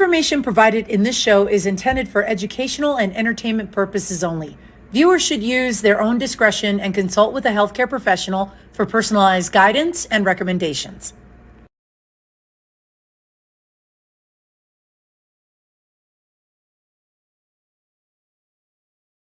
information provided in this show is intended for educational and entertainment purposes only. Viewers should use their own discretion and consult with a healthcare professional for personalized guidance and recommendations.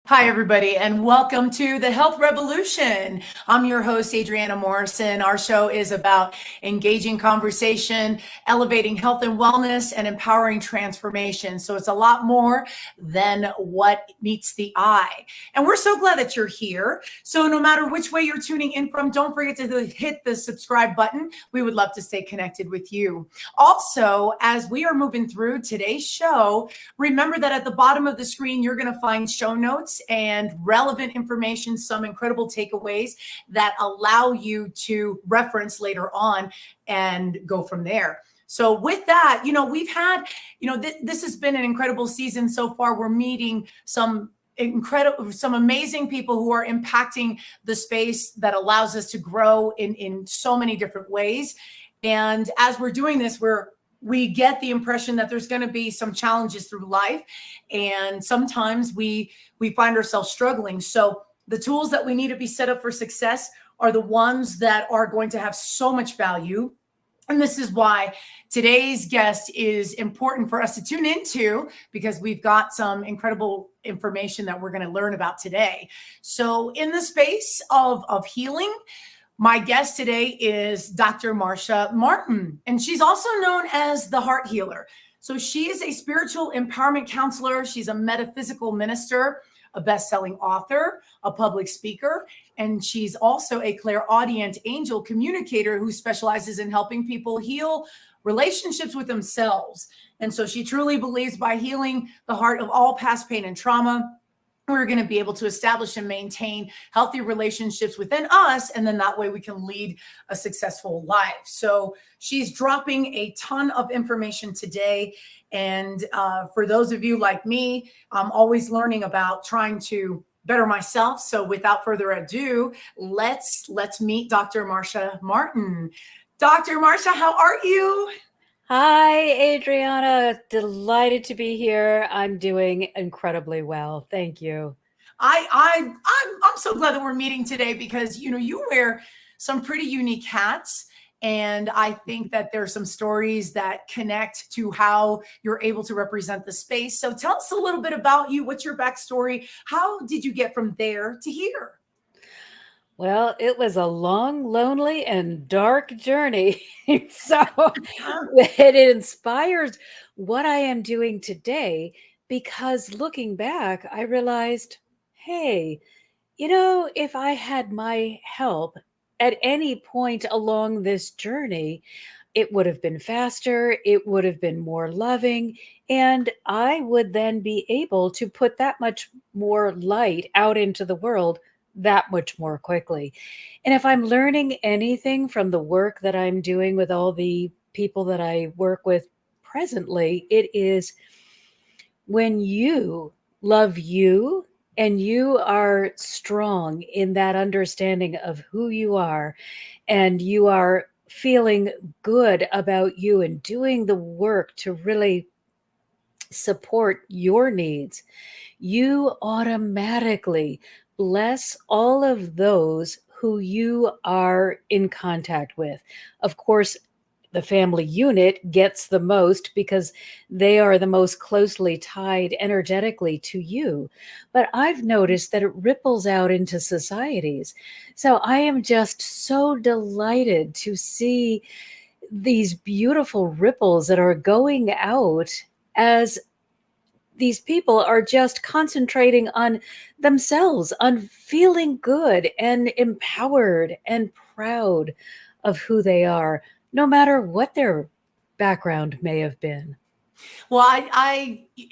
Hi, everybody, and welcome to the Health Revolution. I'm your host, Adriana Morrison. Our show is about engaging conversation, elevating health and wellness, and empowering transformation. So it's a lot more than what meets the eye. And we're so glad that you're here. So no matter which way you're tuning in from, don't forget to hit the subscribe button. We would love to stay connected with you. Also, as we are moving through today's show, remember that at the bottom of the screen, you're going to find show notes and relevant information, some incredible takeaways that allow you to reference later on and go from there. So with that, we've had, this has been an incredible season so far. We're meeting some amazing people who are impacting the space that allows us to grow in so many different ways. And as we're doing this, we get the impression that there's going to be some challenges through life. And sometimes we find ourselves struggling. So the tools that we need to be set up for success are the ones that are going to have so much value. And this is why today's guest is important for us to tune into, because we've got some incredible information that we're going to learn about today. So in the space of healing, my guest today is Dr. Marcia Martin, and she's also known as the Heart Healer. So she is a spiritual empowerment counselor. She's a metaphysical minister, a best-selling author, a public speaker, and she's also a clairaudient angel communicator who specializes in helping people heal relationships with themselves. And so she truly believes by healing the heart of all past pain and trauma, we're going to be able to establish and maintain healthy relationships within us. And then that way we can lead a successful life. So she's dropping a ton of information today. And for those of you like me, I'm always learning about trying to better myself. So without further ado, let's meet Dr. Marcia Martin. Dr. Marcia, how are you? Hi, Adriana. Delighted to be here. I'm doing incredibly well. Thank you. I'm so glad that we're meeting today because, you wear some pretty unique hats. And I think that there's some stories that connect to how you're able to represent the space. So tell us a little bit about you. What's your backstory? How did you get from there to here? Well, it was a long, lonely, and dark journey. So it inspires what I am doing today because looking back, I realized, hey, if I had my help at any point along this journey, it would have been faster, it would have been more loving, and I would then be able to put that much more light out into the world that much more quickly. And if I'm learning anything from the work that I'm doing with all the people that I work with presently, it is when you love you and you are strong in that understanding of who you are, and you are feeling good about you and doing the work to really support your needs, you automatically bless all of those who you are in contact with. Of course, the family unit gets the most because they are the most closely tied energetically to you. But I've noticed that it ripples out into societies. So I am just so delighted to see these beautiful ripples that are going out as these people are just concentrating on themselves, on feeling good and empowered and proud of who they are, no matter what their background may have been. Well,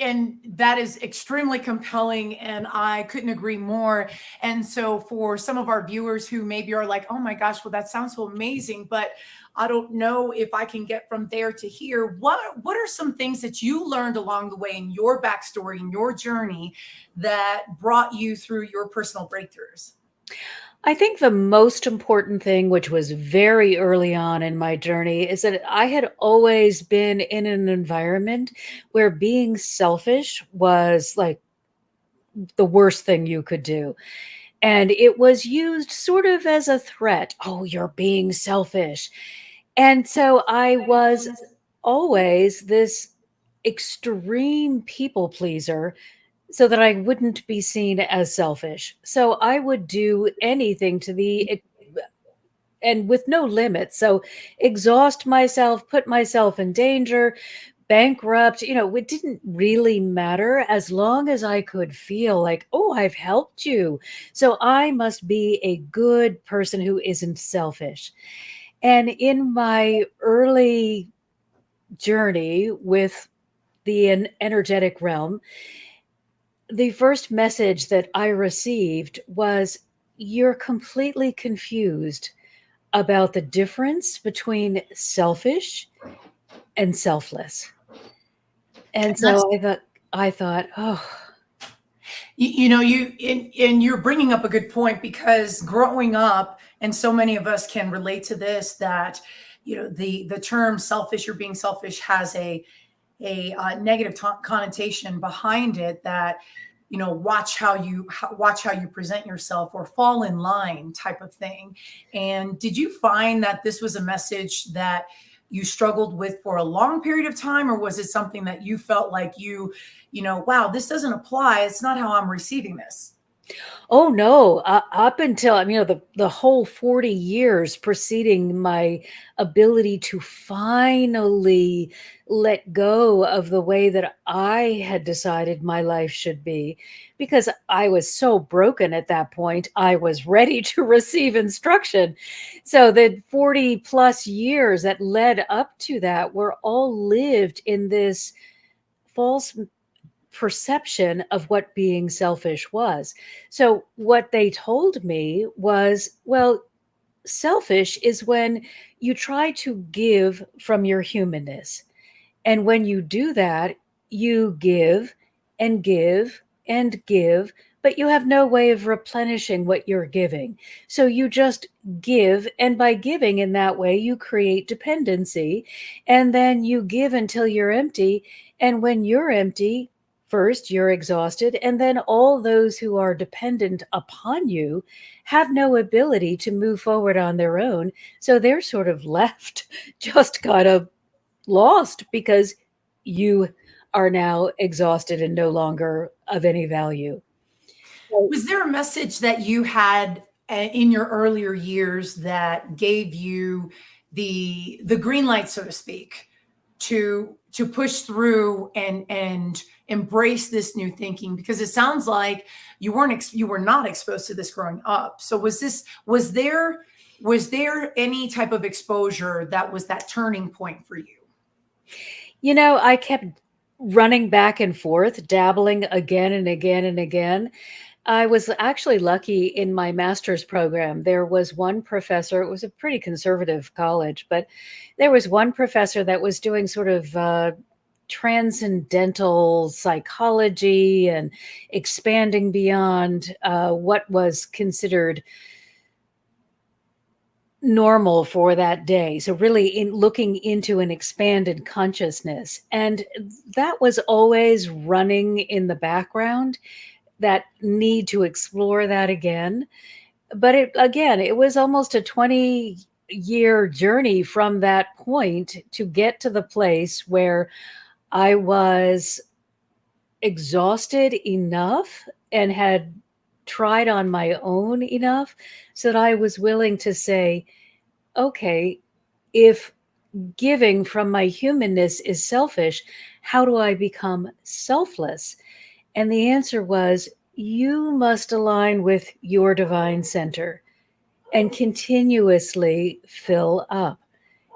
and that is extremely compelling, and I couldn't agree more. And so for some of our viewers who maybe are like, oh my gosh, well, that sounds so amazing, but I don't know if I can get from there to here. What are some things that you learned along the way in your backstory, in your journey that brought you through your personal breakthroughs? I think the most important thing, which was very early on in my journey, is that I had always been in an environment where being selfish was like the worst thing you could do. And it was used sort of as a threat. Oh, you're being selfish. And so I was always this extreme people pleaser so that I wouldn't be seen as selfish. So I would do anything to the and with no limit. So exhaust myself, put myself in danger, bankrupt, it didn't really matter as long as I could feel like, oh, I've helped you. So I must be a good person who isn't selfish. And in my early journey with the energetic realm, the first message that I received was, you're completely confused about the difference between selfish and selfless. And And that's, so I thought, oh, and you're bringing up a good point, because growing up, and so many of us can relate to this, that the term selfish or being selfish has a negative connotation behind it, that watch how you present yourself, or fall in line type of thing. And did you find that this was a message that you struggled with for a long period of time, or was it something that you felt like wow, this doesn't apply, it's not how I'm receiving this? oh no, up until, the whole 40 years preceding my ability to finally let go of the way that I had decided my life should be, because I was so broken at that point, I was ready to receive instruction. So the 40 plus years that led up to that were all lived in this false perception of what being selfish was. So, what they told me was, well, selfish is when you try to give from your humanness. And when you do that, you give and give and give, but you have no way of replenishing what you're giving. So you just give. And by giving in that way, you create dependency. And then you give until you're empty. And when you're empty, first you're exhausted. And then all those who are dependent upon you have no ability to move forward on their own. So they're sort of left just kind of lost because you are now exhausted and no longer of any value. So, Was there a message that you had in your earlier years that gave you the green light, so to speak, to push through and embrace this new thinking? Because it sounds like you were not exposed to this growing up. So was there any type of exposure that was that turning point for you? I kept running back and forth, dabbling again and again and again. I was actually lucky in my master's program. There was one professor, it was a pretty conservative college, but there was one professor that was doing sort of transcendental psychology and expanding beyond what was considered normal for that day. So really in looking into an expanded consciousness. And that was always running in the background, that need to explore that again. But it was almost a 20-year journey from that point to get to the place where I was exhausted enough and had tried on my own enough so that I was willing to say, okay, if giving from my humanness is selfish, how do I become selfless? And the answer was, you must align with your divine center and continuously fill up.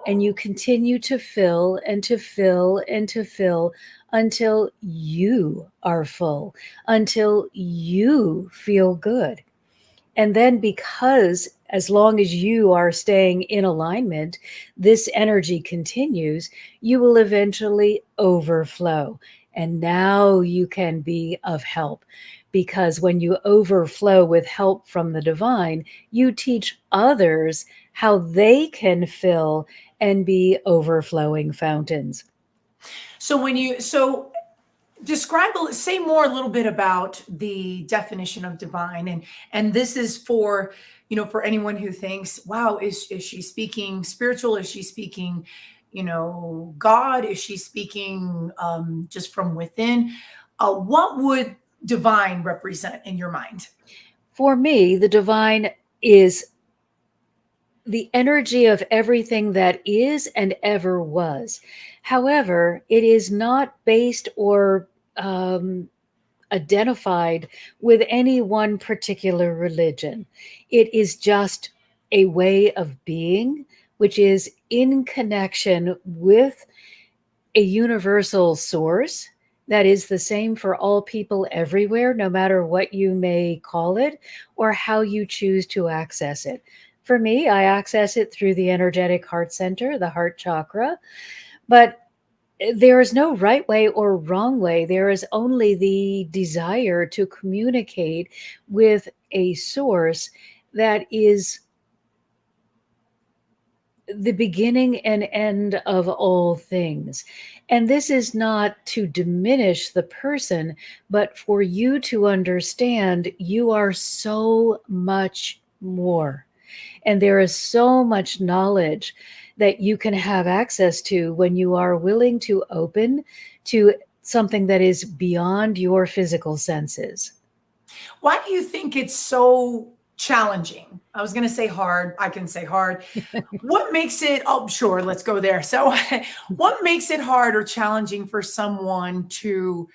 And you continue to fill and to fill and to fill until you are full, until you feel good. And then, because as long as you are staying in alignment, this energy continues, you will eventually overflow. And now you can be of help. Because when you overflow with help from the divine, you teach others how they can fill and be overflowing fountains. So describe, say more a little bit about the definition of divine, and this is for, for anyone who thinks, wow, is she speaking spiritual? Is she speaking, God? Is she speaking just from within? What would divine represent in your mind? For me, the divine is the energy of everything that is and ever was. However, it is not based or identified with any one particular religion. It is just a way of being, which is in connection with a universal source that is the same for all people everywhere, no matter what you may call it or how you choose to access it. For me, I access it through the energetic heart center, the heart chakra, but there is no right way or wrong way. There is only the desire to communicate with a source that is the beginning and end of all things. And this is not to diminish the person, but for you to understand you are so much more. And there is so much knowledge that you can have access to when you are willing to open to something that is beyond your physical senses. Why do you think it's so challenging? I was going to say hard. I can say hard. What makes it, oh, sure, let's go there. So, what makes it hard or challenging for someone to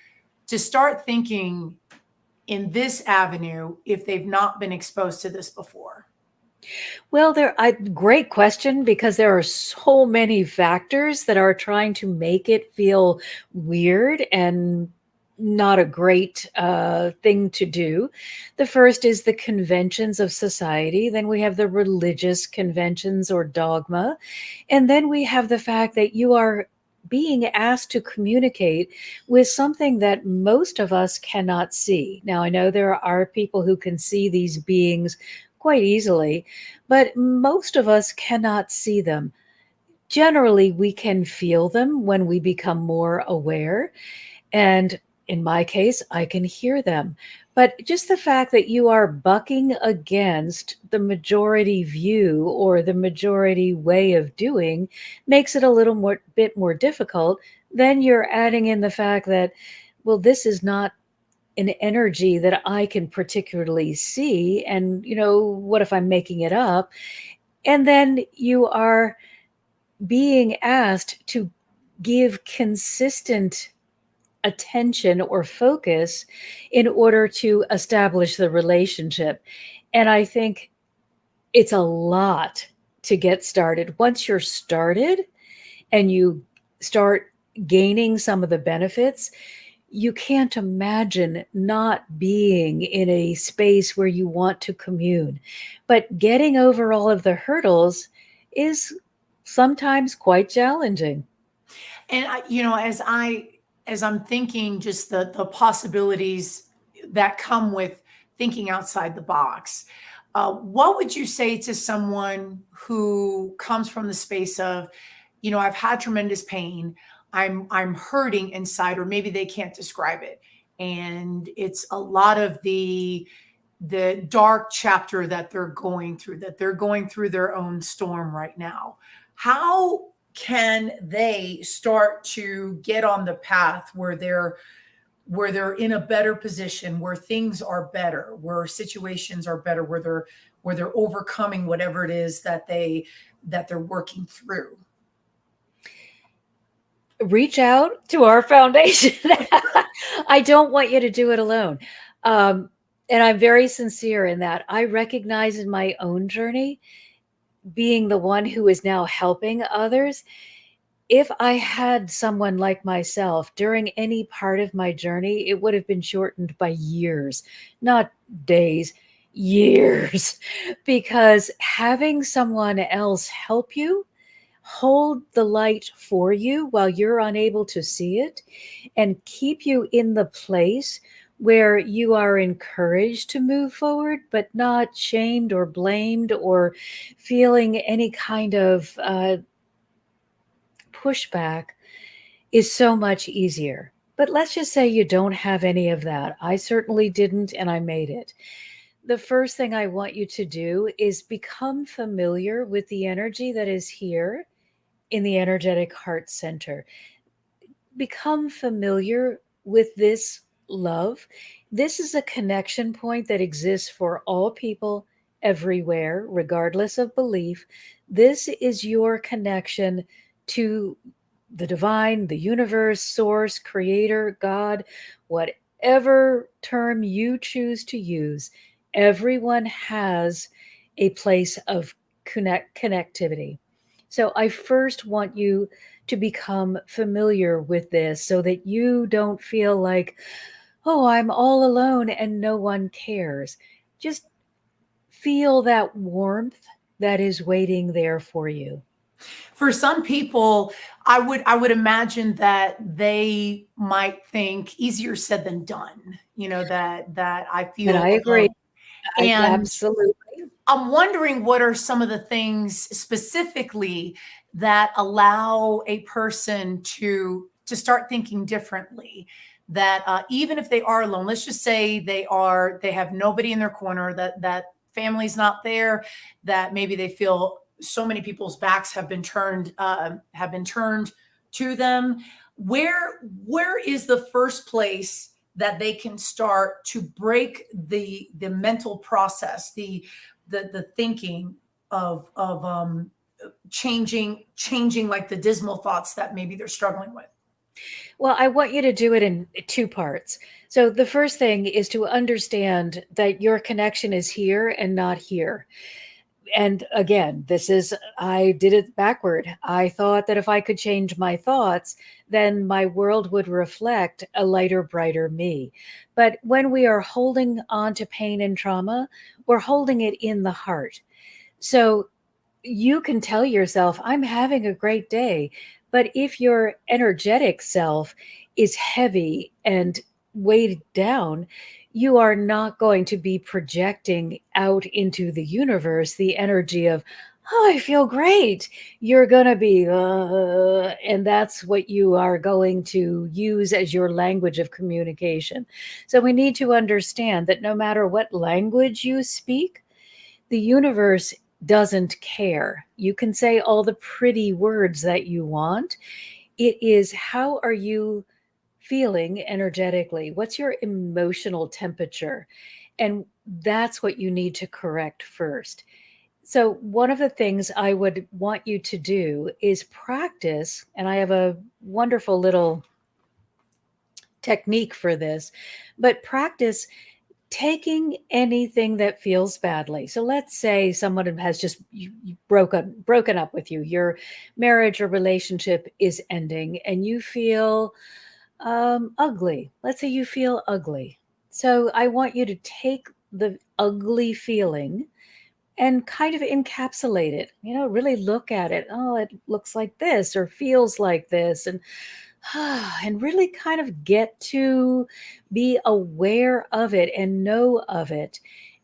start thinking in this avenue if they've not been exposed to this before? Well, great question, because there are so many factors that are trying to make it feel weird and not a great thing to do. The first is the conventions of society. Then we have the religious conventions or dogma. And then we have the fact that you are being asked to communicate with something that most of us cannot see. Now, I know there are people who can see these beings quite easily, but most of us cannot see them. Generally, we can feel them when we become more aware. And in my case, I can hear them. But just the fact that you are bucking against the majority view or the majority way of doing makes it a little bit more difficult. Then you're adding in the fact that, well, this is not an energy that I can particularly see. And, what if I'm making it up? And then you are being asked to give consistent attention or focus in order to establish the relationship. And I think it's a lot to get started. Once you're started and you start gaining some of the benefits, you can't imagine not being in a space where you want to commune. But getting over all of the hurdles is sometimes quite challenging. And as I'm thinking, just the possibilities that come with thinking outside the box. What would you say to someone who comes from the space of, I've had tremendous pain, I'm hurting inside, or maybe they can't describe it, and it's a lot of the dark chapter that they're going through their own storm right now. How can they start to get on the path where they're in a better position, where things are better, where situations are better, where they're overcoming whatever it is that they're working through? Reach out to our foundation. I don't want you to do it alone. And I'm very sincere in that. I recognize in my own journey, being the one who is now helping others, if I had someone like myself during any part of my journey, it would have been shortened by years, not days, years, because having someone else help you, hold the light for you while you're unable to see it, and keep you in the place where you are encouraged to move forward, but not shamed or blamed or feeling any kind of pushback, is so much easier. But let's just say you don't have any of that. I certainly didn't, and I made it. The first thing I want you to do is become familiar with the energy that is here in the energetic heart center. Become familiar with this love. This is a connection point that exists for all people everywhere, regardless of belief. This is your connection to the divine, the universe, source, creator, God, whatever term you choose to use. Everyone has a place of connectivity. So I first want you to become familiar with this so that you don't feel like, oh, I'm all alone and no one cares. Just feel that warmth that is waiting there for you. For some people, I would imagine that they might think easier said than done, that I And feel I agree. alone. And Absolutely. I'm wondering what are some of the things specifically that allow a person to start thinking differently. That even if they are alone, let's just say they have nobody in their corner, that family's not there, that maybe they feel so many people's backs have been turned to them. Where is the first place that they can start to break the mental process, the thinking of changing like the dismal thoughts that maybe they're struggling with? Well, I want you to do it in two parts. So the first thing is to understand that your connection is here and not here. And again, I did it backward. I thought that if I could change my thoughts, then my world would reflect a lighter, brighter me. But when we are holding on to pain and trauma, we're holding it in the heart. So you can tell yourself, I'm having a great day. But if your energetic self is heavy and weighed down, you are not going to be projecting out into the universe the energy of, oh, I feel great. You're going to be, and that's what you are going to use as your language of communication. So we need to understand that no matter what language you speak, the universe doesn't care. You can say all the pretty words that you want. It is, how are you feeling energetically? What's your emotional temperature? And that's what you need to correct first. So, one of the things I would want you to do is practice, and I have a wonderful little technique for this, but practice taking anything that feels badly. So let's say someone has just broken up with you. Your marriage or relationship is ending, and you feel ugly. Let's say you feel ugly. So I want you to take the ugly feeling and kind of encapsulate it. Really look at it. Oh, it looks like this or feels like this, and really kind of get to be aware of it and know of it.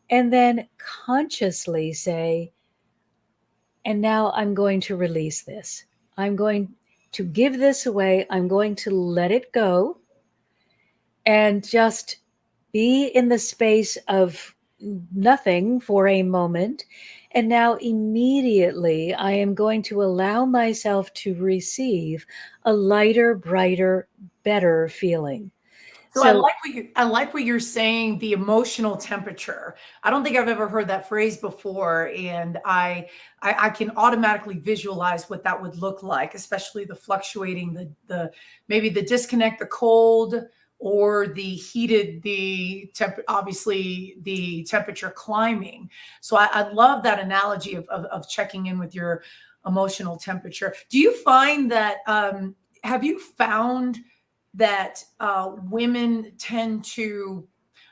And then consciously say, and now I'm going to release this. I'm going to give this away. I'm going to let it go and just be in the space of nothing for a moment. And now immediately I am going to allow myself to receive a lighter, brighter, better feeling. So I So like what you're saying, the emotional temperature. I don't think I've ever heard that phrase before, and I can automatically visualize what that would look like, especially the fluctuating, the maybe the disconnect, the cold, or the heated, obviously the temperature climbing. So I love that analogy of checking in with your emotional temperature. Do you find that have you found that women tend to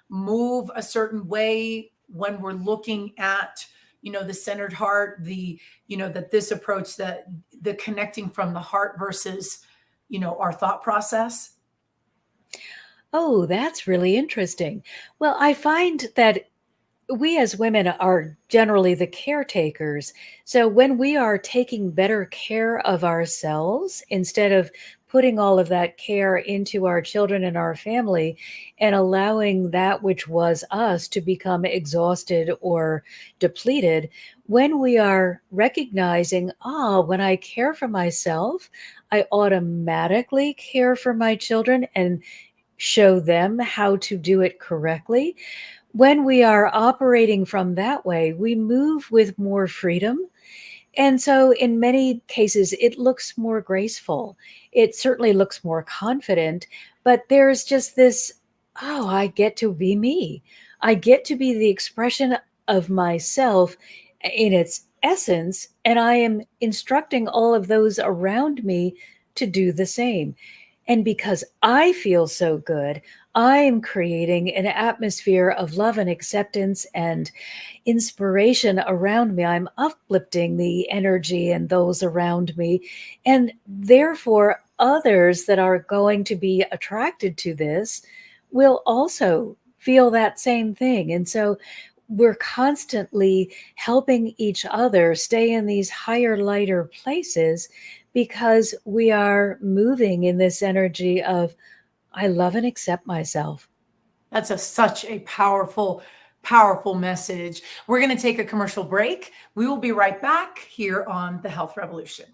move a certain way when we're looking at the centered heart, that this approach, that the connecting from the heart versus, our thought process? Oh, that's really interesting. Well, I find that we as women are generally the caretakers. So when we are taking better care of ourselves instead of putting all of that care into our children and our family and allowing that which was us to become exhausted or depleted, when we are recognizing, when I care for myself, I automatically care for my children and show them how to do it correctly. When we are operating from that way, we move with more freedom. And so, in many cases, it looks more graceful. It certainly looks more confident, but there's just this, I get to be me. I get to be the expression of myself in its essence, and I am instructing all of those around me to do the same. And because I feel so good, I am creating an atmosphere of love and acceptance and inspiration around me. I'm uplifting the energy and those around me. And therefore, others that are going to be attracted to this will also feel that same thing. And so we're constantly helping each other stay in these higher, lighter places because we are moving in this energy of, I love and accept myself. That's such a powerful, powerful message. We're going to take a commercial break. We will be right back here on The Health Revolution.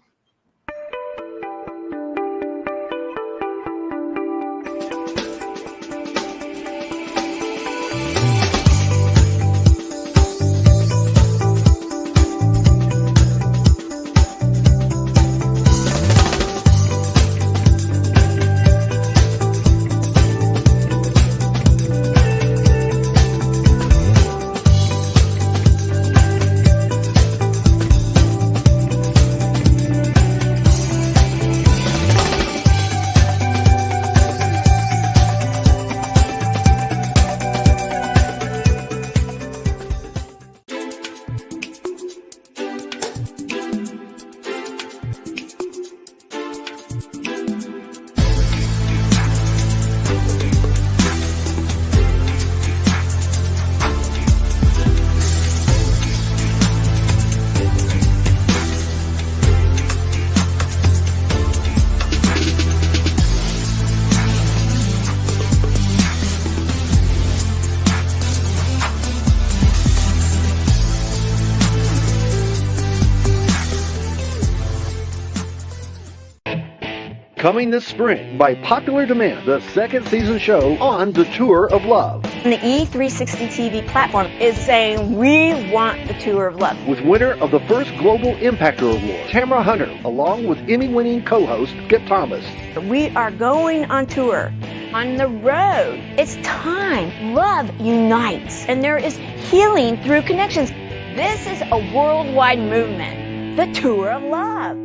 Coming this spring, by popular demand, the second season show on The Tour of Love. And the E360 TV platform is saying we want the Tour of Love. With winner of the first Global Impactor Award, Tamara Hunter, along with Emmy-winning co-host Kip Thomas. We are going on tour, on the road. It's time. Love unites, and there is healing through connections. This is a worldwide movement, the Tour of Love.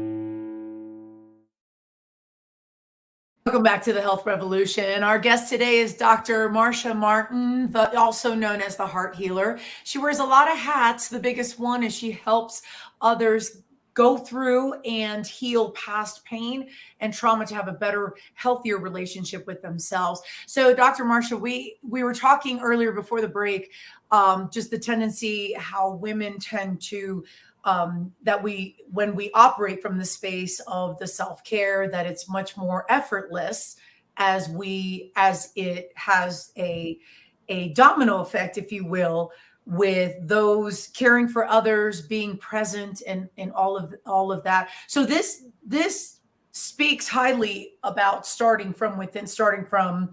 Welcome back to the Health Revolution. Our guest today is Dr. Marcia Martin, also known as the Heart Healer. She wears a lot of hats. The biggest one is she helps others go through and heal past pain and trauma to have a better, healthier relationship with themselves. So, Dr. Marcia, we were talking earlier before the break, just the tendency how women tend to when we operate from the space of the self-care, that it's much more effortless as it has a domino effect, if you will, with those caring for others, being present and all of that. So this speaks highly about starting from within, starting from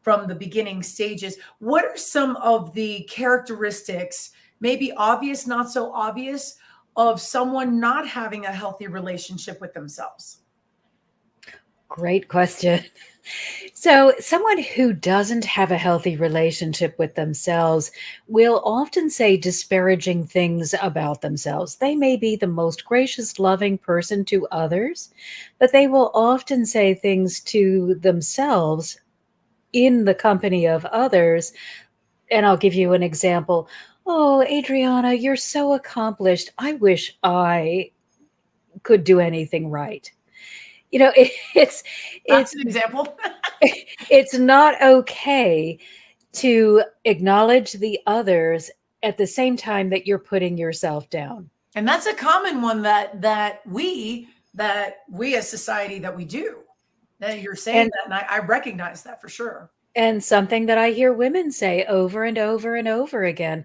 the beginning stages. What are some of the characteristics, maybe obvious, not so obvious, of someone not having a healthy relationship with themselves? Great question. So, someone who doesn't have a healthy relationship with themselves will often say disparaging things about themselves. They may be the most gracious, loving person to others, but they will often say things to themselves in the company of others. And I'll give you an example. Oh, Adriana, you're so accomplished. I wish I could do anything right. It's That's it's an example. it's not okay to acknowledge the others at the same time that you're putting yourself down. And that's a common one that we as society that we do. That you're saying And that, and I recognize that for sure. and something that I hear women say over and over and over again.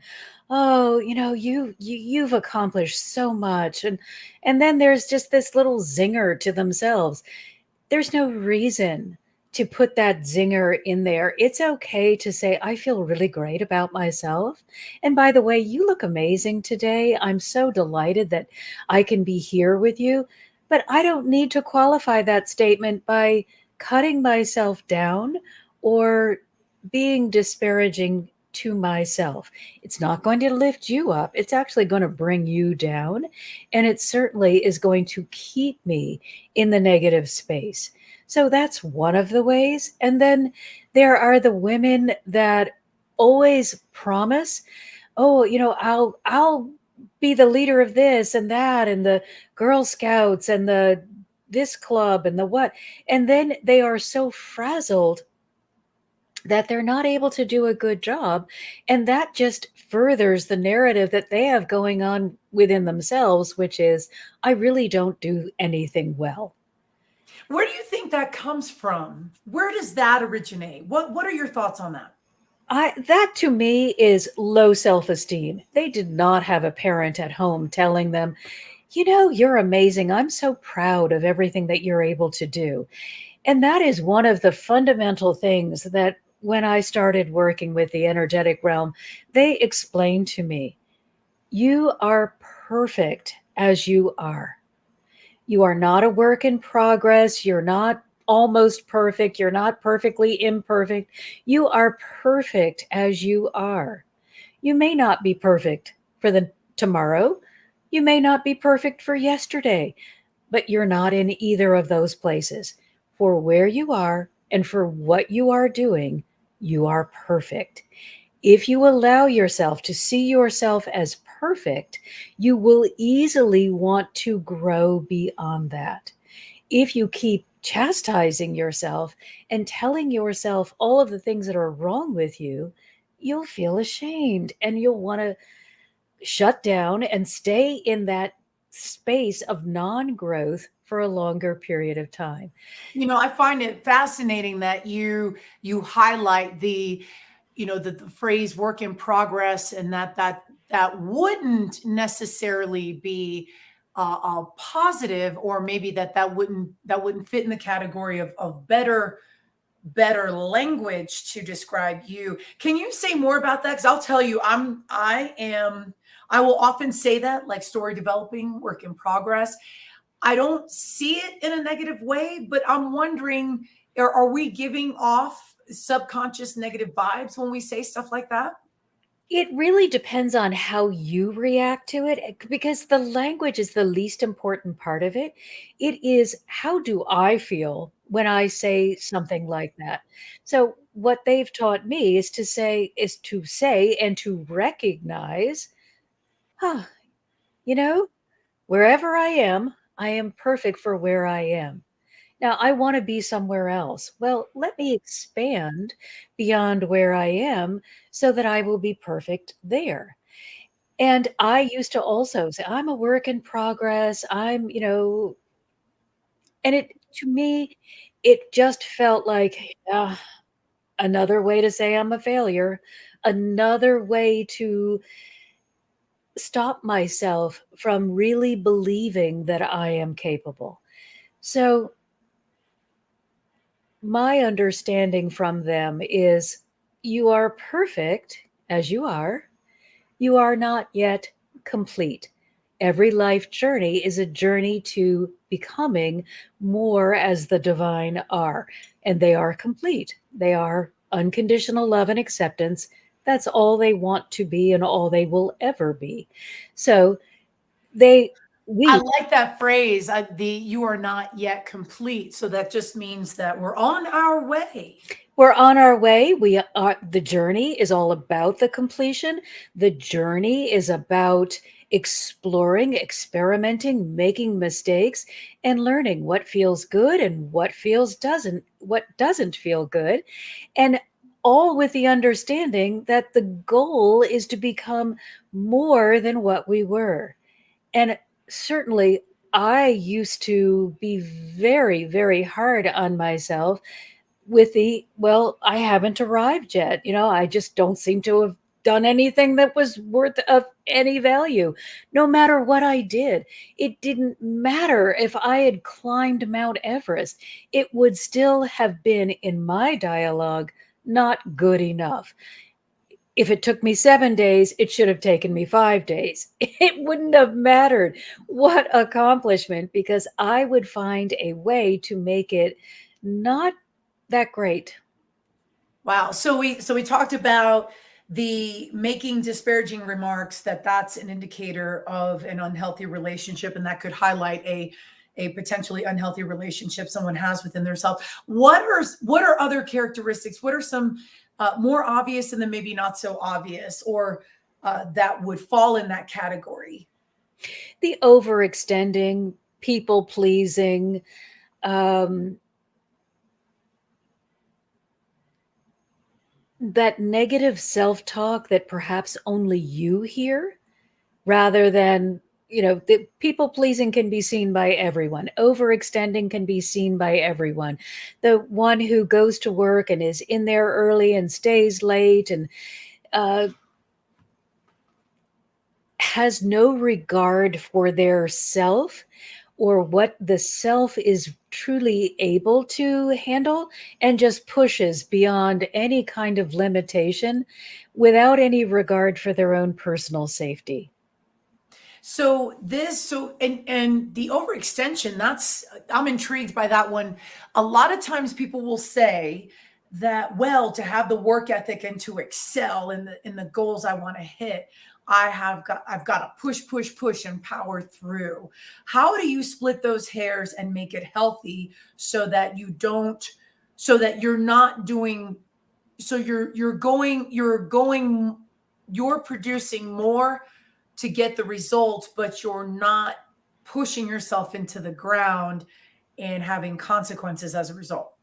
Oh, you've accomplished so much. And then there's just this little zinger to themselves. There's no reason to put that zinger in there. It's okay to say, I feel really great about myself. And by the way, you look amazing today. I'm so delighted that I can be here with you. But I don't need to qualify that statement by cutting myself down or being disparaging to myself. It's not going to lift you up. It's actually going to bring you down. And it certainly is going to keep me in the negative space. So that's one of the ways. And then there are the women that always promise, oh, I'll be the leader of this and that and the Girl Scouts and the this club and the what. And then they are so frazzled that they're not able to do a good job. And that just furthers the narrative that they have going on within themselves, which is, I really don't do anything well. Where do you think that comes from? Where does that originate? What are your thoughts on that? That to me is low self-esteem. They did not have a parent at home telling them, you're amazing. I'm so proud of everything that you're able to do. And that is one of the fundamental things that when I started working with the energetic realm, they explained to me, you are perfect as you are. You are not a work in progress. You're not almost perfect. You're not perfectly imperfect. You are perfect as you are. You may not be perfect for the tomorrow. You may not be perfect for yesterday, but you're not in either of those places. For where you are and for what you are doing, you are perfect. If you allow yourself to see yourself as perfect, you will easily want to grow beyond that. If you keep chastising yourself and telling yourself all of the things that are wrong with you, you'll feel ashamed and you'll want to shut down and stay in that space of non growth for a longer period of time. I find it fascinating that you highlight the phrase work in progress, and that wouldn't necessarily be a positive, or maybe that wouldn't fit in the category of better language to describe you. Can you say more about that? Because I'll tell you, I will often say that, like story developing, work in progress. I don't see it in a negative way, but I'm wondering, are we giving off subconscious negative vibes when we say stuff like that? It really depends on how you react to it because the language is the least important part of it. It is, how do I feel when I say something like that? So what they've taught me is to say and to recognize, huh, you know, wherever I am perfect for where I am. Now, I want to be somewhere else. Well, let me expand beyond where I am so that I will be perfect there. And I used to also say, I'm a work in progress. And to me, it just felt like another way to say I'm a failure, another way to stop myself from really believing that I am capable. So, my understanding from them is you are perfect as you are. You are not yet complete. Every life journey is a journey to becoming more as the divine are, and they are complete. They are unconditional love and acceptance. That's all they want to be and all they will ever be. So they, I we, like that phrase, the you are not yet complete. So that just means that we're on our way. We're on our way. We are, the journey is all about the completion. The journey is about exploring, experimenting, making mistakes, and learning what feels good and what doesn't feel good. And all with the understanding that the goal is to become more than what we were. And certainly I used to be very, very hard on myself with well, I haven't arrived yet. I just don't seem to have done anything that was worth of any value. No matter what I did, it didn't matter if I had climbed Mount Everest, it would still have been in my dialogue not good enough. If it took me 7 days, it should have taken me 5 days. It wouldn't have mattered what accomplishment, because I would find a way to make it not that great. Wow. So we talked about the making disparaging remarks, that's an indicator of an unhealthy relationship, and that could highlight a potentially unhealthy relationship someone has within themselves. What are other characteristics? What are some more obvious and then maybe not so obvious, or that would fall in that category? The overextending, people pleasing, that negative self-talk that perhaps only you hear, rather than, the people pleasing can be seen by everyone. Overextending can be seen by everyone. The one who goes to work and is in there early and stays late and uh, has no regard for their self or what the self is truly able to handle, and just pushes beyond any kind of limitation without any regard for their own personal safety. And the overextension, I'm intrigued by that one. A lot of times people will say that, well, to have the work ethic and to excel in the goals I want to hit, I've got to push and power through. How do you split those hairs and make it healthy so that you're not doing, so you're producing more to get the results, but you're not pushing yourself into the ground and having consequences as a result?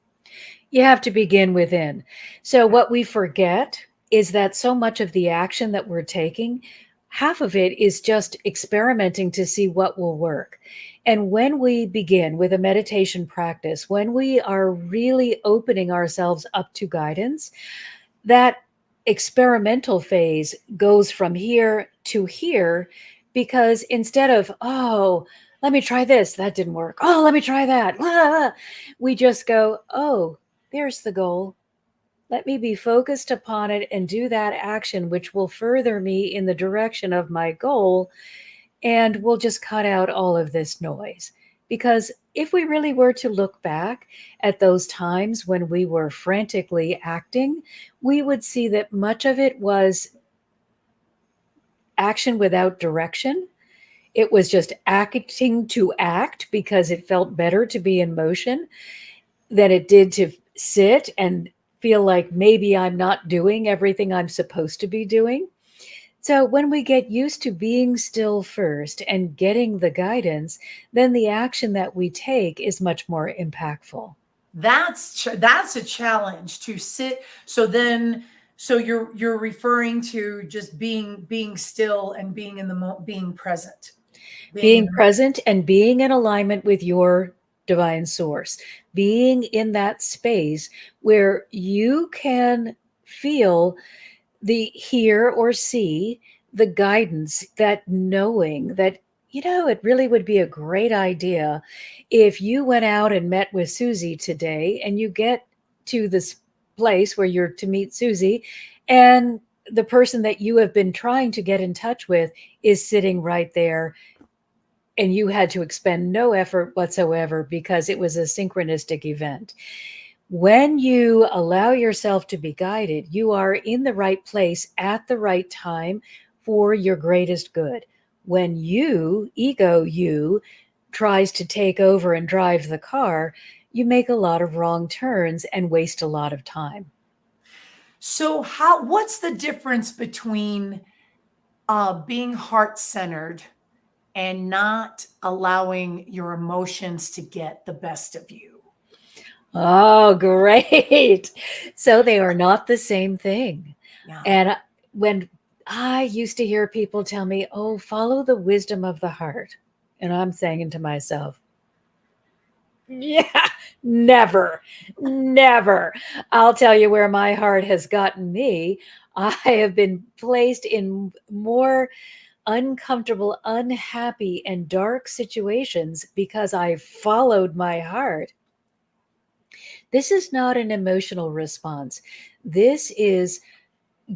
You have to begin within. So, what we forget is that so much of the action that we're taking, half of it is just experimenting to see what will work. And when we begin with a meditation practice, when we are really opening ourselves up to guidance, that experimental phase goes from here to here, because instead of, oh, let me try this, that didn't work. Oh, let me try that. We just go, oh, there's the goal. Let me be focused upon it and do that action, which will further me in the direction of my goal. And we'll just cut out all of this noise. Because if we really were to look back at those times when we were frantically acting, we would see that much of it was action without direction. It was just acting to act because it felt better to be in motion than it did to sit and feel like maybe I'm not doing everything I'm supposed to be doing. So when we get used to being still first and getting the guidance, then the action that we take is much more impactful. That's a challenge to sit. So you're referring to just being still and being in being present. Being present and being in alignment with your divine source, being in that space where you can feel hear or see the guidance, that knowing that, it really would be a great idea if you went out and met with Susie today, and you get to this place where you're to meet Susie, and the person that you have been trying to get in touch with is sitting right there, and you had to expend no effort whatsoever because it was a synchronistic event. When you allow yourself to be guided, you are in the right place at the right time for your greatest good. When ego you, tries to take over and drive the car, you make a lot of wrong turns and waste a lot of time. So what's the difference between being heart-centered and not allowing your emotions to get the best of you? Oh, great. So they are not the same thing. Yeah. And when I used to hear people tell me, oh, follow the wisdom of the heart. And I'm saying to myself, yeah, never, never. I'll tell you where my heart has gotten me. I have been placed in more uncomfortable, unhappy, and dark situations because I followed my heart. This is not an emotional response. This is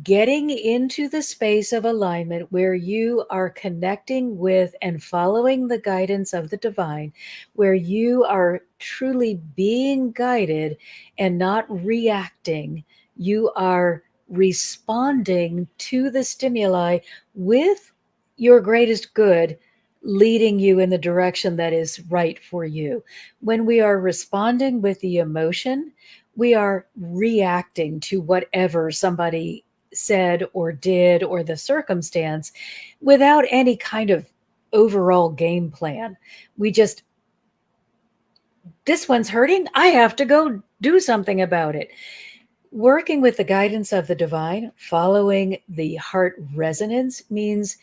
getting into the space of alignment where you are connecting with and following the guidance of the divine, where you are truly being guided and not reacting. You are responding to the stimuli with your greatest good, leading you in the direction that is right for you. When we are responding with the emotion, we are reacting to whatever somebody said or did or the circumstance without any kind of overall game plan. We just, this one's hurting. I have to go do something about it. Working with the guidance of the divine, following the heart resonance means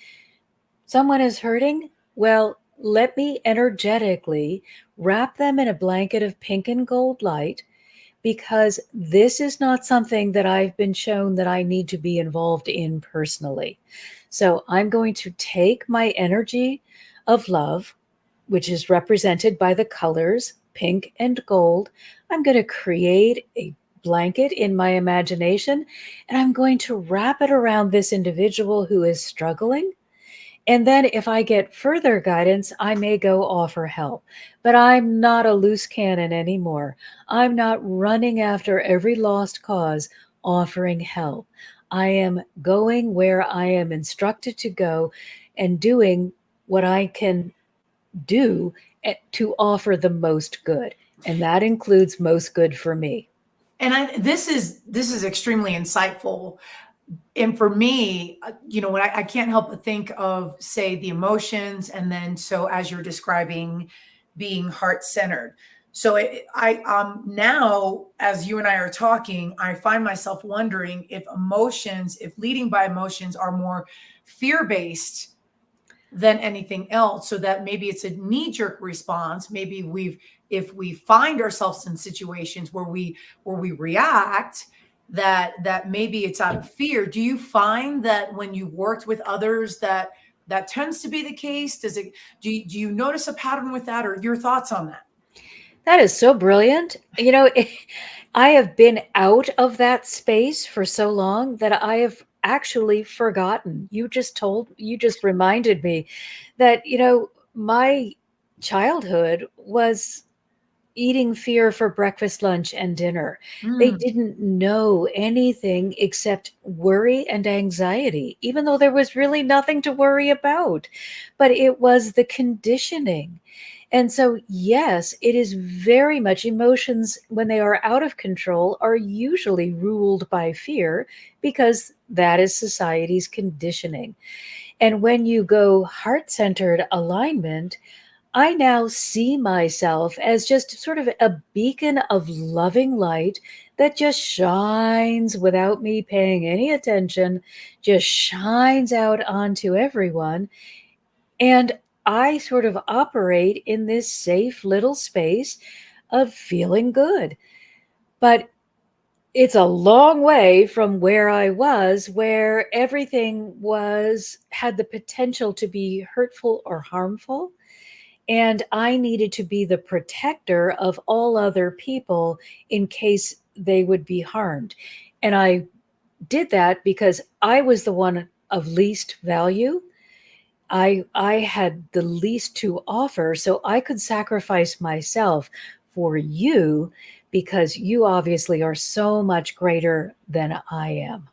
someone is hurting. Well, let me energetically wrap them in a blanket of pink and gold light, because this is not something that I've been shown that I need to be involved in personally. So I'm going to take my energy of love, which is represented by the colors pink and gold. I'm going to create a blanket in my imagination, and I'm going to wrap it around this individual who is struggling. And then if I get further guidance, I may go offer help. But I'm not a loose cannon anymore. I'm not running after every lost cause offering help. I am going where I am instructed to go and doing what I can do to offer the most good. And that includes most good for me. And this is extremely insightful. And for me, when I can't help but think of, say, the emotions, and then so as you're describing being heart centered. So now, as you and I are talking, I find myself wondering if leading by emotions are more fear based than anything else, so that maybe it's a knee-jerk response. Maybe if we find ourselves in situations where we react, that maybe it's out of fear. Do you find that when you worked with others that tends to be the case? Do you notice a pattern with that, or your thoughts on that? That is so brilliant. I have been out of that space for so long that I have actually forgotten. You just reminded me that, my childhood was eating fear for breakfast, lunch, and dinner. They Mm. didn't know anything except worry and anxiety, even though there was really nothing to worry about. But it was the conditioning. And so, yes, it is very much emotions when they are out of control are usually ruled by fear, because that is society's conditioning. And when you go heart centered alignment, I now see myself as just sort of a beacon of loving light that just shines without me paying any attention, just shines out onto everyone. And I sort of operate in this safe little space of feeling good. But it's a long way from where I was, where everything had the potential to be hurtful or harmful. And I needed to be the protector of all other people in case they would be harmed. And I did that because I was the one of least value. I had the least to offer, so I could sacrifice myself for you, because you obviously are so much greater than I am.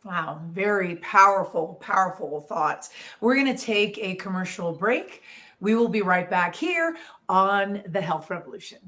Wow, very powerful, powerful thoughts. We're going to take a commercial break. We will be right back here on the Health Revolution.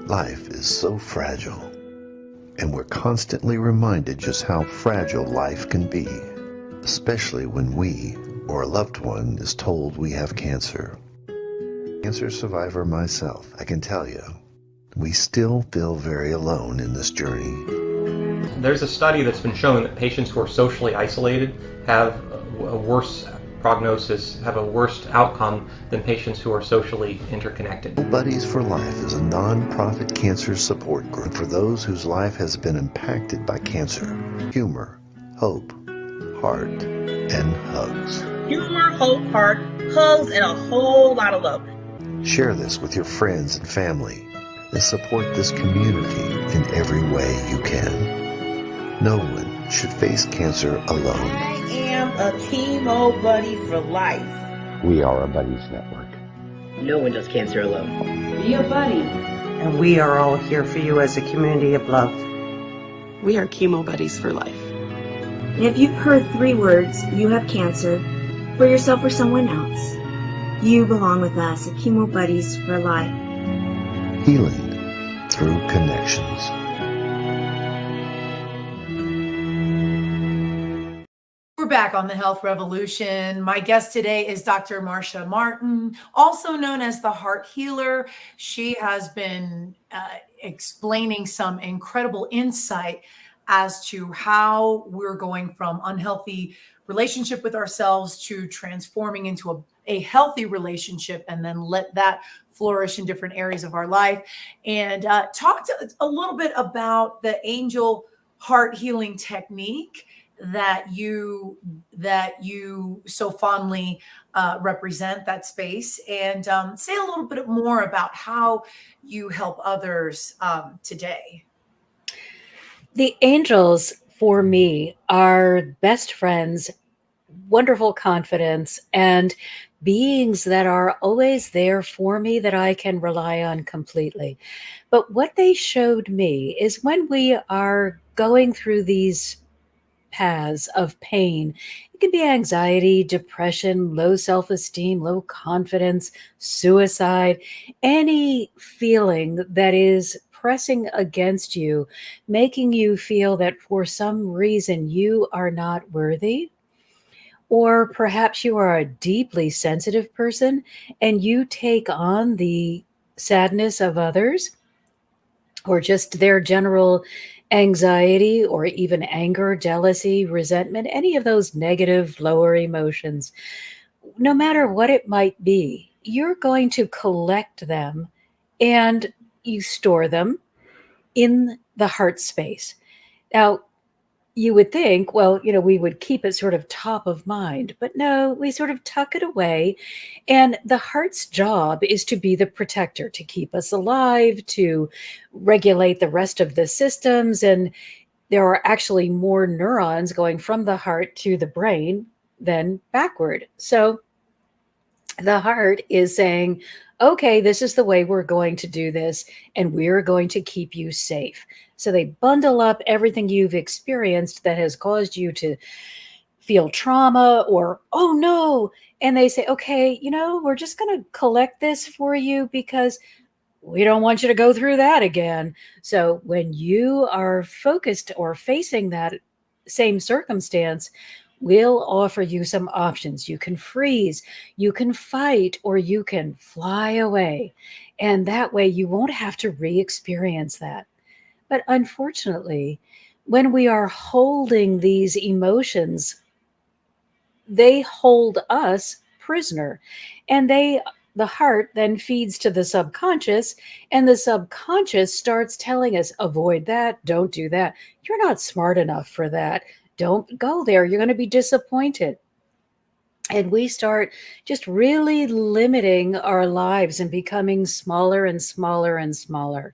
Life is so fragile, and we're constantly reminded just how fragile life can be, especially when we or a loved one is told we have cancer. Cancer survivor myself, I can tell you, we still feel very alone in this journey. There's a study that's been showing that patients who are socially isolated have a worse prognosis, have a worse outcome than patients who are socially interconnected. Buddies for Life is a non-profit cancer support group for those whose life has been impacted by cancer. Humor, hope, heart, and hugs. Humor, hope, heart, hugs, and a whole lot of love. Share this with your friends and family and support this community in every way you can. No one should face cancer alone. I am a chemo buddy for life. We are a buddies network. No one does cancer alone. Be a buddy. And we are all here for you as a community of love. We are chemo buddies for life. And if you've heard 3 words, you have cancer, for yourself or someone else, you belong with us at Chemo Buddies for Life. Healing through connections. We're back on the Health Revolution. My guest today is Dr. Marcia Martin, also known as the Heart Healer. She has been explaining some incredible insight as to how we're going from unhealthy relationship with ourselves to transforming into a healthy relationship, and then let that flourish in different areas of our life. And talked a little bit about the angel heart healing technique that you so fondly represent, that space, and say a little bit more about how you help others today. The angels, for me, are best friends, wonderful confidence, and beings that are always there for me that I can rely on completely. But what they showed me is when we are going through these paths of pain, it can be anxiety, depression, low self-esteem, low confidence, suicide, any feeling that is pressing against you, making you feel that for some reason you are not worthy. Or perhaps you are a deeply sensitive person and you take on the sadness of others, or just their general anxiety, or even anger, jealousy, resentment, any of those negative lower emotions. No matter what it might be, you're going to collect them and you store them in the heart space. Now, you would think, well, we would keep it sort of top of mind, but no, we sort of tuck it away. And the heart's job is to be the protector, to keep us alive, to regulate the rest of the systems. And there are actually more neurons going from the heart to the brain than backward. So the heart is saying, okay, this is the way we're going to do this, and we're going to keep you safe. So they bundle up everything you've experienced that has caused you to feel trauma or, oh no, and they say, okay, we're just going to collect this for you because we don't want you to go through that again. So when you are focused or facing that same circumstance, we'll offer you some options. You can freeze, you can fight, or you can fly away. And that way you won't have to re-experience that. But unfortunately, when we are holding these emotions, they hold us prisoner. And the heart then feeds to the subconscious, and the subconscious starts telling us, avoid that, don't do that. You're not smart enough for that. Don't go there. You're going to be disappointed. And we start just really limiting our lives and becoming smaller and smaller and smaller.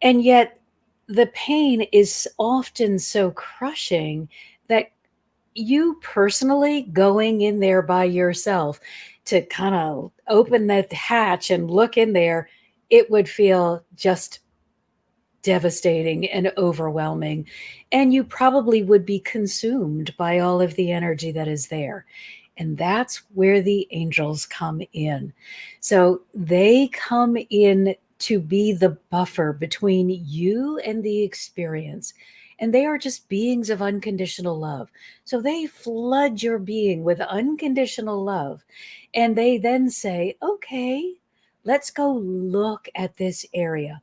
And yet the pain is often so crushing that you personally going in there by yourself to kind of open that hatch and look in there, it would feel just devastating and overwhelming. And you probably would be consumed by all of the energy that is there. And that's where the angels come in. So they come in to be the buffer between you and the experience. And they are just beings of unconditional love. So they flood your being with unconditional love. And they then say, okay, let's go look at this area.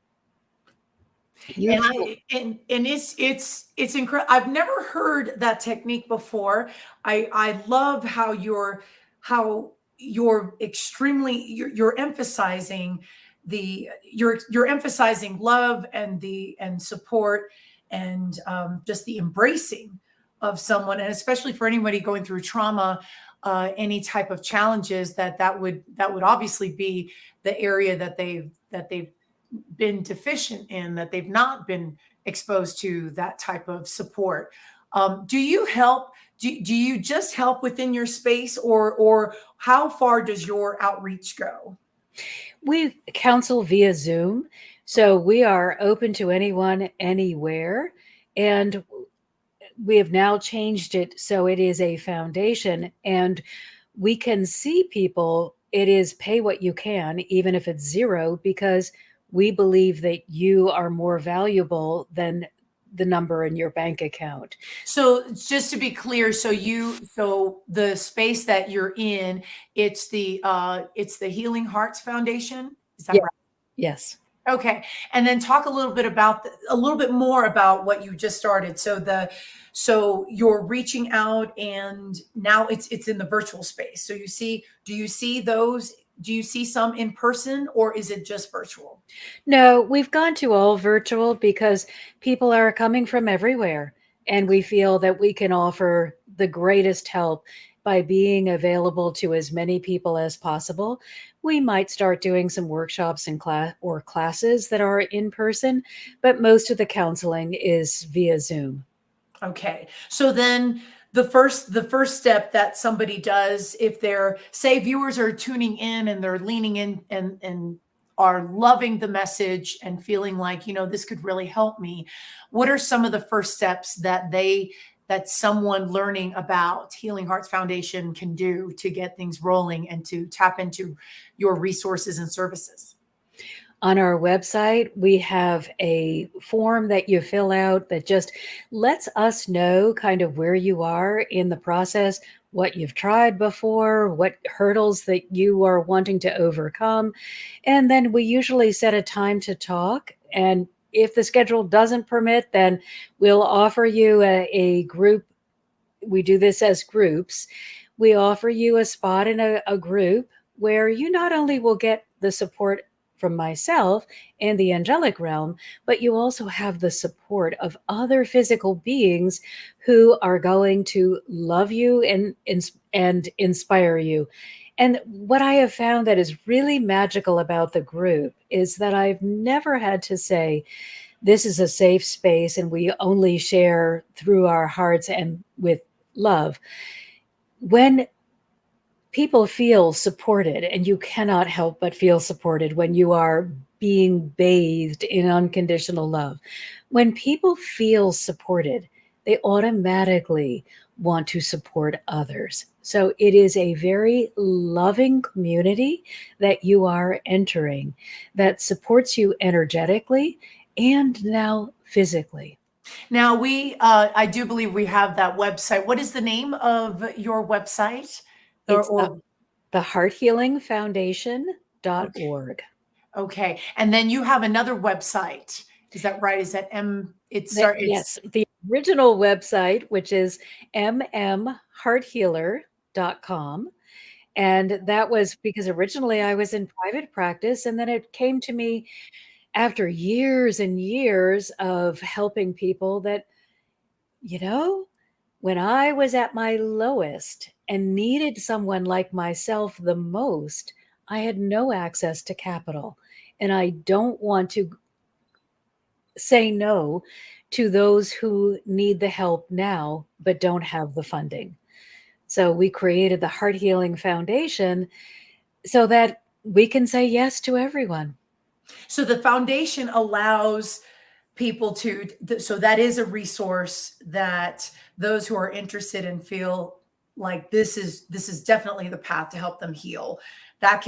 And it's incredible. I've never heard that technique before. I love how you're extremely you're emphasizing you're emphasizing love and support and just the embracing of someone, and especially for anybody going through trauma, any type of challenges that would obviously be the area that they've been deficient in, that they've not been exposed to that type of support. Do you help? Do you just help within your space, or how far does your outreach go? We counsel via Zoom, so we are open to anyone, anywhere. And we have now changed it so it is a foundation, and we can see people. It is pay what you can, even if it's zero, because we believe that you are more valuable than the number in your bank account. So just to be clear, so the space that you're in, it's the Healing Hearts Foundation. Is that Yeah. right? Yes. Okay. And then talk a little bit more about what you just started. So you're reaching out, and now it's in the virtual space. So do you see some in person, or is it just virtual? No, we've gone to all virtual because people are coming from everywhere, and we feel that we can offer the greatest help by being available to as many people as possible. We might start doing some workshops and classes that are in person, but most of the counseling is via Zoom. Okay. So then the first step that somebody does, if they're, say, viewers are tuning in and they're leaning in and are loving the message and feeling like, this could really help me, what are some of the first steps that someone learning about Healing Hearts Foundation can do to get things rolling and to tap into your resources and services? On our website, we have a form that you fill out that just lets us know kind of where you are in the process, what you've tried before, what hurdles that you are wanting to overcome. And then we usually set a time to talk. And if the schedule doesn't permit, then we'll offer you a group. We do this as groups. We offer you a spot in a group where you not only will get the support from myself and the angelic realm, but you also have the support of other physical beings who are going to love you and inspire you. And what I have found that is really magical about the group is that I've never had to say, this is a safe space and we only share through our hearts and with love. When people feel supported, and you cannot help but feel supported when you are being bathed in unconditional love. When people feel supported, they automatically want to support others. So it is a very loving community that you are entering that supports you energetically and now physically. Now I do believe we have that website. What is the name of your website? It's the hearthealingfoundation.org. Okay. And then you have another website. Is that right? Is that Yes, the original website, which is mmhearthealer.com. And that was because originally I was in private practice, and then it came to me after years and years of helping people that, when I was at my lowest and needed someone like myself the most, I had no access to capital. And I don't want to say no to those who need the help now, but don't have the funding. So we created the Heart Healing Foundation so that we can say yes to everyone. So the foundation allows people so that is a resource that those who are interested and feel like this is definitely the path to help them heal, that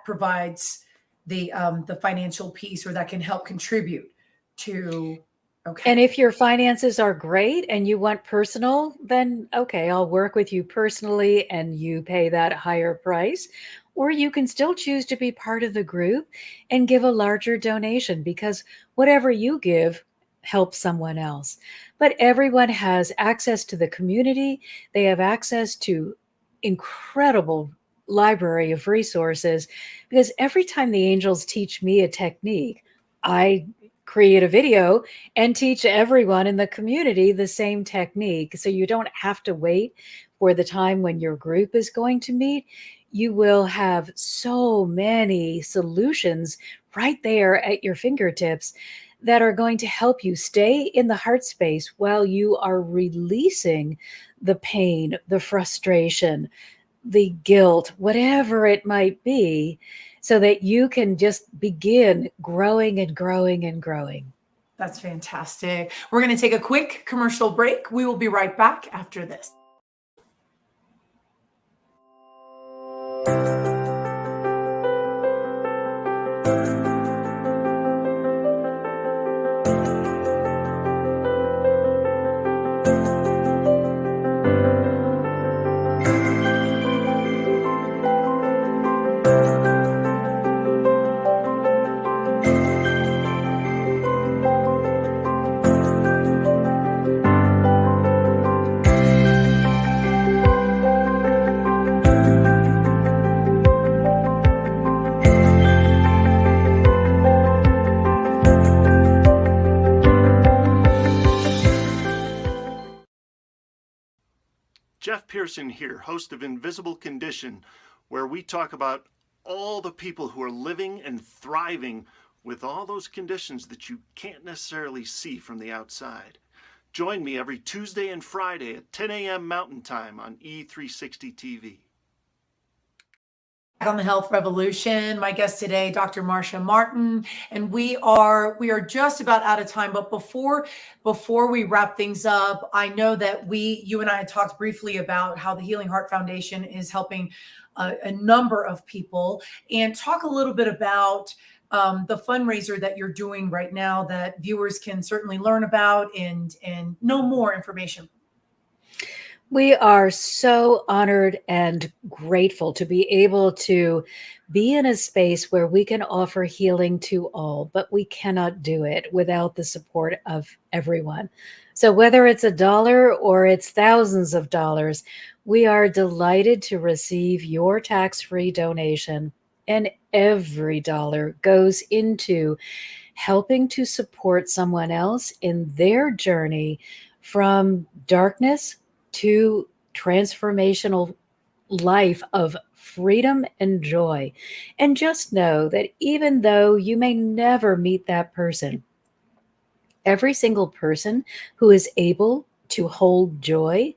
provides the financial piece, or that can help contribute to. Okay. And if your finances are great and you want personal, then okay, I'll work with you personally and you pay that higher price. Or you can still choose to be part of the group and give a larger donation, because whatever you give helps someone else. But everyone has access to the community. They have access to incredible library of resources, because every time the angels teach me a technique, I create a video and teach everyone in the community the same technique. So you don't have to wait for the time when your group is going to meet. You will have so many solutions right there at your fingertips that are going to help you stay in the heart space while you are releasing the pain, the frustration, the guilt, whatever it might be, so that you can just begin growing and growing and growing. That's fantastic. We're going to take a quick commercial break. We will be right back after this. Jeff Pearson here, host of Invisible Condition, where we talk about all the people who are living and thriving with all those conditions that you can't necessarily see from the outside. Join me every Tuesday and Friday at 10 a.m. Mountain Time on E360 TV. On the Health Revolution, my guest today, Dr. Marcia Martin, and we are just about out of time. But before we wrap things up, I know that you and I had talked briefly about how the Healing Heart Foundation is helping a number of people, and talk a little bit about the fundraiser that you're doing right now that viewers can certainly learn about and know more information. We are so honored and grateful to be able to be in a space where we can offer healing to all, but we cannot do it without the support of everyone. So whether it's $1 or it's thousands of dollars, we are delighted to receive your tax-free donation. And every dollar goes into helping to support someone else in their journey from darkness to transformational life of freedom and joy. And just know that even though you may never meet that person, every single person who is able to hold joy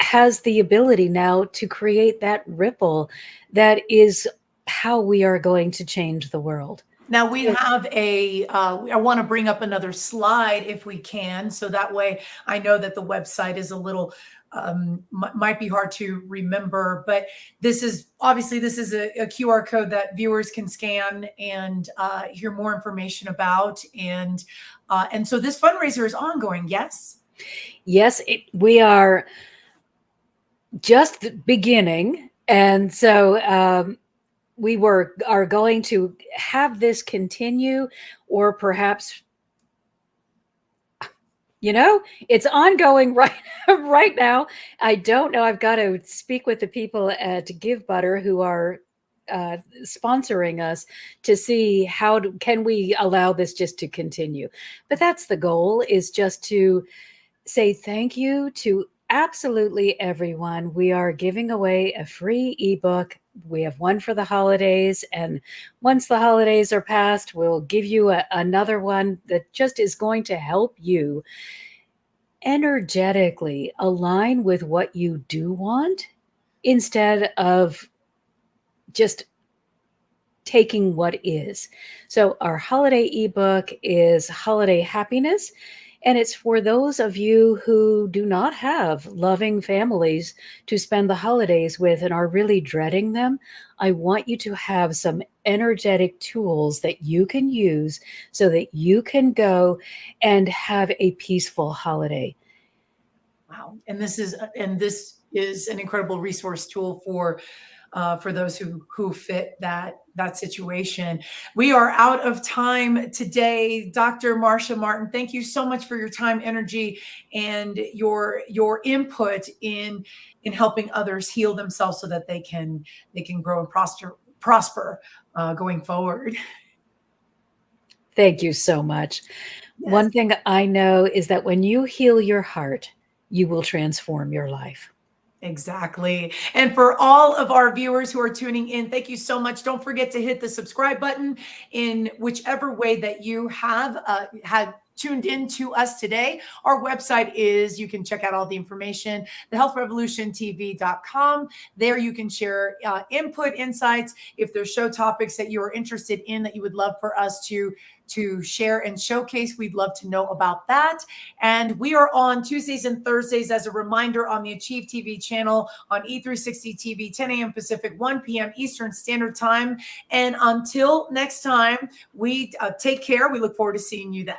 has the ability now to create that ripple that is how we are going to change the world. Now we have I want to bring up another slide if we can, so that way I know that the website is a little, might be hard to remember, but this is a QR code that viewers can scan and hear more information about. And so this fundraiser is ongoing, yes? Yes, we are just beginning. And so we are going to have this continue, or perhaps, it's ongoing right now. I don't know. I've got to speak with the people at Give Butter who are sponsoring us to see how can we allow this just to continue. But that's the goal, is just to say thank you to absolutely everyone. We are giving away a free ebook. We have one for the holidays, and once the holidays are past, we'll give you another one that just is going to help you energetically align with what you do want, instead of just taking what is. So our holiday ebook is Holiday Happiness. And it's for those of you who do not have loving families to spend the holidays with and are really dreading them. I want you to have some energetic tools that you can use so that you can go and have a peaceful holiday. Wow. And this is an incredible resource tool for those who fit that situation. We are out of time today. Dr. Marcia Martin, thank you so much for your time, energy, and your input in helping others heal themselves so that they can grow and prosper going forward. Thank you so much. Yes. One thing I know is that when you heal your heart, you will transform your life. Exactly. And for all of our viewers who are tuning in, thank you so much. Don't forget to hit the subscribe button in whichever way that you have had tuned in to us today. Our website is, you can check out all the information, thehealthrevolutiontv.com. There you can share input, insights. If there's show topics that you are interested in that you would love for us to share and showcase, we'd love to know about that. And we are on Tuesdays and Thursdays, as a reminder, on the Achieve TV channel on E360 TV, 10 a.m. Pacific, 1 p.m. Eastern Standard Time. And until next time, we take care. We look forward to seeing you then.